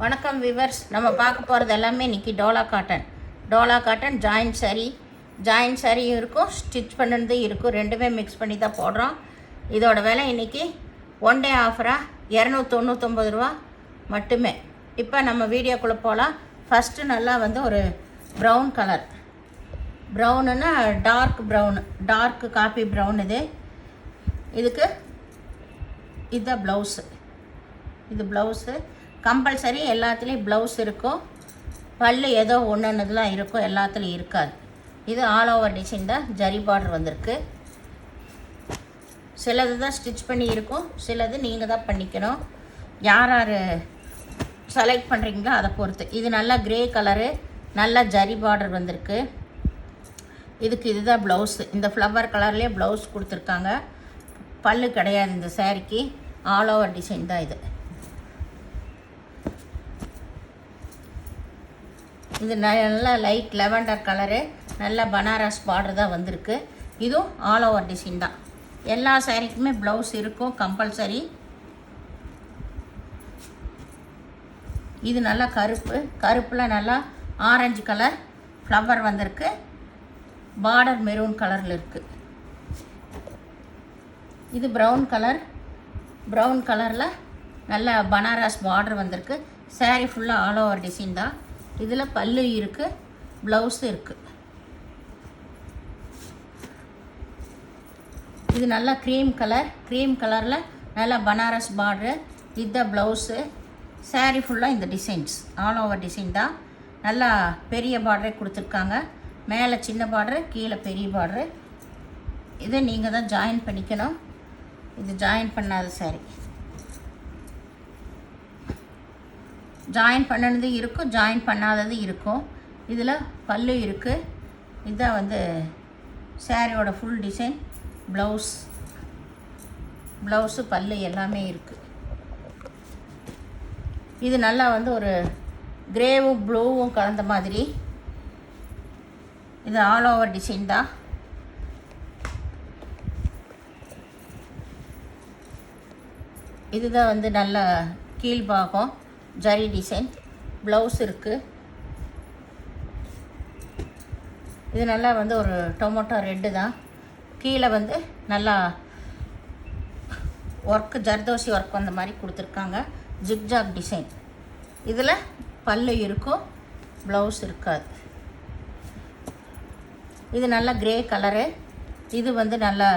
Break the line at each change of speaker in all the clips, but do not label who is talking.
வணக்கம் விவர்ஸ். நம்ம பார்க்க போகிறது எல்லாமே இன்றைக்கி டோலா காட்டன் ஜாயின் சாரியும் இருக்கும், ஸ்டிச் பண்ணது இருக்கும், ரெண்டுமே மிக்ஸ் பண்ணி தான் போடுறோம். இதோட விலை இன்றைக்கி ஒன் டே ஆஃபராக 299 ரூபா மட்டுமே. இப்போ நம்ம வீடியோக்குள்ளே போகலாம். ஃபஸ்ட்டு நல்லா வந்து ஒரு ப்ரௌன் கலர், ப்ரௌனுன்னா டார்க் காப்பி ப்ரௌன். இதுக்கு இதுதான் ப்ளவுஸு. இது ப்ளவுஸு கம்பல்சரி எல்லாத்துலேயும் ப்ளவுஸ் இருக்கும். பல்லு ஏதோ ஒன்றுலாம் இருக்கும், எல்லாத்துலேயும் இருக்காது. இது ஆல் ஓவர் டிசைன் தான், ஜரி பார்டர் வந்திருக்கு. சிலது தான் ஸ்டிச் பண்ணி இருக்கும், சிலது நீங்கள் தான் பண்ணிக்கணும். யார் செலக்ட் பண்ணுறீங்களோ அதை பொறுத்து. இது நல்லா க்ரே கலரு, நல்லா ஜரி பார்டர் வந்திருக்கு. இதுதான் ப்ளவுஸு. இந்த ஃப்ளவர் கலர்லேயே ப்ளவுஸ் கொடுத்துருக்காங்க. பல்லு கிடையாது இந்த சாரிக்கு, ஆல் ஓவர் டிசைன் தான் இது. இது நல்லா லைட் லெவண்டர் கலரு, நல்ல பனாரஸ் பார்டர் தான் வந்திருக்கு. இதுவும் ஆல் ஓவர் டிசைன் தான். எல்லா சாரிக்குமே ப்ளவுஸ் இருக்கும் கம்பல்சரி. இது நல்லா கருப்பில் நல்லா ஆரஞ்சு கலர் ஃப்ளவர் வந்திருக்கு. பார்டர் மெரூன் கலரில் இருக்குது. இது ப்ரௌன் கலரில் நல்ல பனாரஸ் பார்டர் வந்திருக்கு. சாரீ ஃபுல்லாக ஆல் ஓவர் டிசைன் தான். இதில் பல்லு இருக்குது, ப்ளவுஸு இருக்குது. இது நல்லா க்ரீம் கலரில் நல்லா பனாரஸ் பார்டரு. இதுதான் ப்ளவுஸு. சாரீ ஃபுல்லாக இந்த டிசைன்ஸ் ஆல் ஓவர் டிசைன் தான். நல்லா பெரிய பார்டரே கொடுத்துருக்காங்க. மேலே சின்ன பார்டரு, கீழே பெரிய பார்டரு. இதை நீங்கள் தான் ஜாயின் பண்ணிக்கணும். இது ஜாயின் பண்ணாத சாரீ. ஜாயின் பண்ணது இருக்கும், ஜாயின் பண்ணாதது இருக்கும். இதில் பல்லு இருக்குது. இதுதான் வந்து சாரியோட ஃபுல் டிசைன். ப்ளவுஸு பல்லு எல்லாமே இருக்குது. இது நல்லா வந்து ஒரு கிரேவும் ப்ளூவும் கலந்த மாதிரி. இது ஆல் ஓவர் டிசைன் தான். இதுதான் வந்து நல்ல கீழ்பாகம் ஜரி டிசைன். ப்ளவுஸ் இருக்குது. இது நல்லா வந்து ஒரு டொமேட்டோ ரெட்டு தான். கீழே வந்து நல்லா ஒர்க்கு ஜர்தோசி ஒர்க் வந்த மாதிரி கொடுத்துருக்காங்க. Zigzag design. இதில் பல்லு இருக்கும், ப்ளவுஸ் இருக்காது. இது நல்லா க்ரே கலரு. இது வந்து நல்லா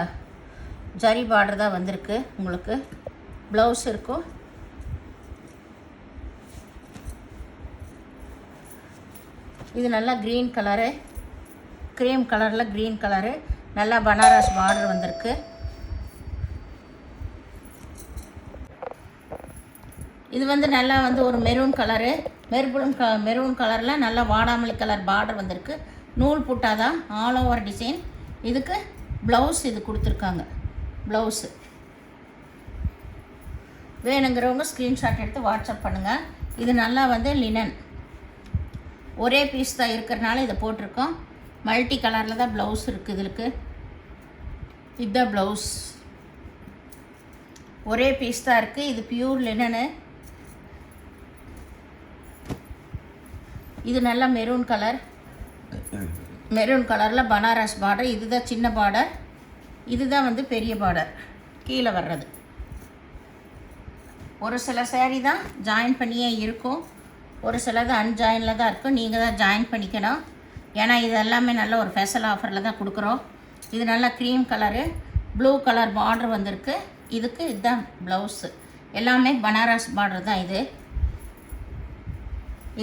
ஜரி பார்டர் தான் வந்திருக்கு. உங்களுக்கு ப்ளவுஸ் இருக்கும். இது நல்லா க்ரீன் கலரு, க்ரீம் கலரில் க்ரீன் கலரு, நல்லா பனாரஸ் பார்டர் வந்திருக்கு. இது வந்து நல்லா வந்து ஒரு மெரூன் கலரில் நல்லா வாடாமல்லி கலர் பார்டர் வந்திருக்கு. நூல் புட்டாதான் ஆல் ஓவர் டிசைன். இதுக்கு ப்ளவுஸ் இது கொடுத்துருக்காங்க. ப்ளவுஸு வேணுங்கிறவங்க ஸ்க்ரீன்ஷாட் எடுத்து வாட்ஸ்அப் பண்ணுங்கள். இது நல்லா வந்து லினன், ஒரே பீஸ் தான் இருக்கிறனால இதை போட்டிருக்கோம். மல்டி கலரில் தான் ப்ளவுஸ் இருக்குது. இதுதான் ப்ளவுஸ். ஒரே பீஸ் தான் இருக்குது. இது பியூர் லினனு. இது நல்லா மெரூன் கலரில் பனாரஸ் பார்டர். இதுதான் சின்ன பார்டர், இதுதான் வந்து பெரிய பார்டர் கீழே வர்றது. ஒரு சில சாரீ தான் ஜாயின் பண்ணியே இருக்கும், ஒரு சிலது அன்ஜாயினில் தான் இருக்கும். நீங்கள் தான் ஜாயின் பண்ணிக்கணும். ஏன்னா இது எல்லாமே நல்ல ஒரு ஸ்பெஷல் ஆஃபரில் தான் கொடுக்குறோம். இது நல்லா cream colour, blue colour border வந்திருக்கு. இதுதான் ப்ளவுஸு. எல்லாமே பனாரஸ் பார்டர் தான்.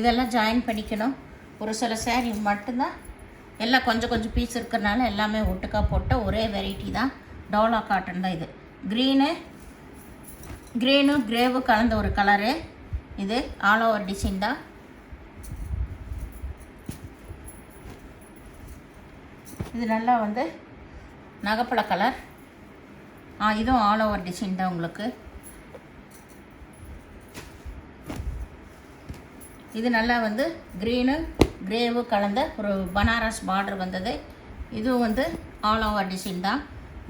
இதெல்லாம் ஜாயின் பண்ணிக்கணும். ஒரு சில சாரீ மட்டும்தான் எல்லாம் கொஞ்சம் பீஸ் இருக்கிறனால எல்லாமே ஒட்டுக்கா போட்ட ஒரே வெரைட்டி தான். டோலா காட்டன் தான். இது க்ரீனும் கிரேவும் கலந்த ஒரு கலரு. இது ஆல் ஓவர் டிசைன் தான். இது நல்லா வந்து நகைப்பழ கலர். இதுவும் ஆல் ஓவர் டிசைன் தான் உங்களுக்கு. இது நல்லா வந்து க்ரீனு கிரேவு கலந்த ஒரு பனாரஸ் பார்டர் வந்தது. இதுவும் வந்து ஆல் ஓவர் டிசைன் தான்.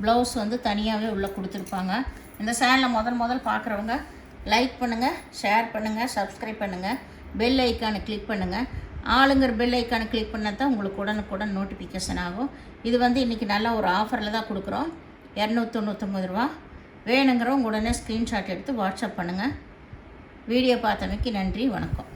ப்ளவுஸ் வந்து தனியாகவே உள்ளே கொடுத்துருப்பாங்க. இந்த சேனலை முதல் பார்க்குறவங்க லைக் பண்ணுங்கள், ஷேர் பண்ணுங்கள், சப்ஸ்கிரைப் பண்ணுங்கள், பெல் ஐக்கானை கிளிக் பண்ணுங்கள். ஆளுங்கிற பெல் ஐக்கானை கிளிக் பண்ணால் தான் உங்களுக்கு உடனுக்குடன் நோட்டிஃபிகேஷன் ஆகும். இது இன்றைக்கி நல்ல ஒரு ஆஃபரில் தான் கொடுக்குறோம். 299 ரூபா. வேணுங்கிறவங்க உடனே ஸ்க்ரீன்ஷாட் எடுத்து வாட்ஸ்அப் பண்ணுங்கள். வீடியோ பார்த்தமைக்கு நன்றி, வணக்கம்.